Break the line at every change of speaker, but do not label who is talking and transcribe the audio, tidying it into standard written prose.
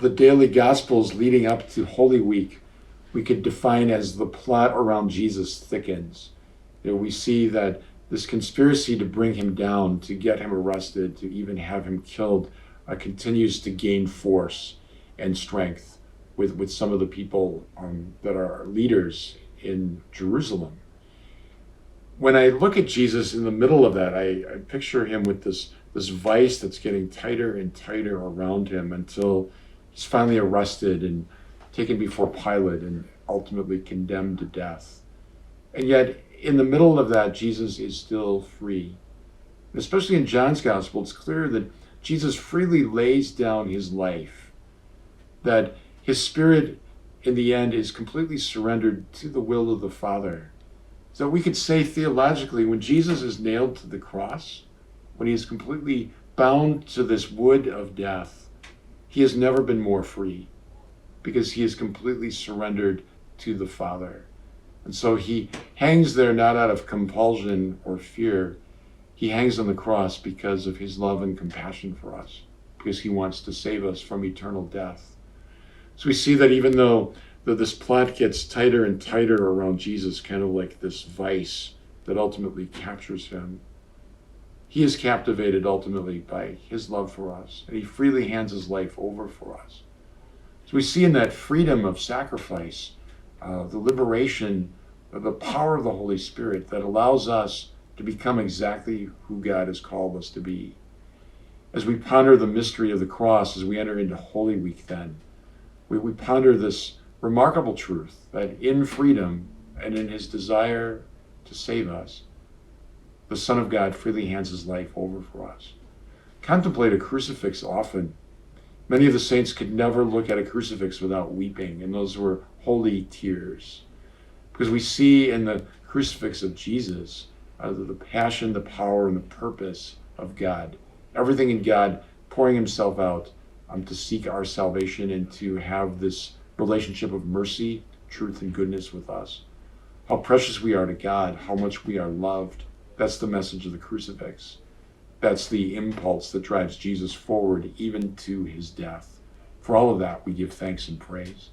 the daily Gospels leading up to Holy Week, we could define as the plot around Jesus thickens. We see that this conspiracy to bring him down, to get him arrested, to even have him killed, continues to gain force and strength with some of the people that are leaders in Jerusalem. When I look at Jesus in the middle of that, I picture him with this vice that's getting tighter and tighter around him until he's finally arrested and taken before Pilate and ultimately condemned to death. And yet, in the middle of that, Jesus is still free. And especially in John's Gospel, it's clear that Jesus freely lays down his life, that his spirit in the end is completely surrendered to the will of the Father. So we could say theologically, when Jesus is nailed to the cross, when he is completely bound to this wood of death, he has never been more free because he is completely surrendered to the Father. And so he hangs there not out of compulsion or fear. He hangs on the cross because of his love and compassion for us, because he wants to save us from eternal death. So we see that even though this plot gets tighter and tighter around Jesus, kind of like this vice that ultimately captures him, he is captivated ultimately by his love for us, and he freely hands his life over for us. So we see in that freedom of sacrifice, the liberation, the power of the Holy Spirit that allows us to become exactly who God has called us to be. As we ponder the mystery of the cross, as we enter into Holy Week then, we ponder this remarkable truth that in freedom and in his desire to save us, the Son of God freely hands his life over for us. Contemplate a crucifix often. Many of the saints could never look at a crucifix without weeping, and those were holy tears. Because we see in the crucifix of Jesus the passion, the power, and the purpose of God. Everything in God pouring himself out to seek our salvation and to have this relationship of mercy, truth, and goodness with us. How precious we are to God, how much we are loved. That's the message of the crucifix. That's the impulse that drives Jesus forward even to his death. For all of that, we give thanks and praise.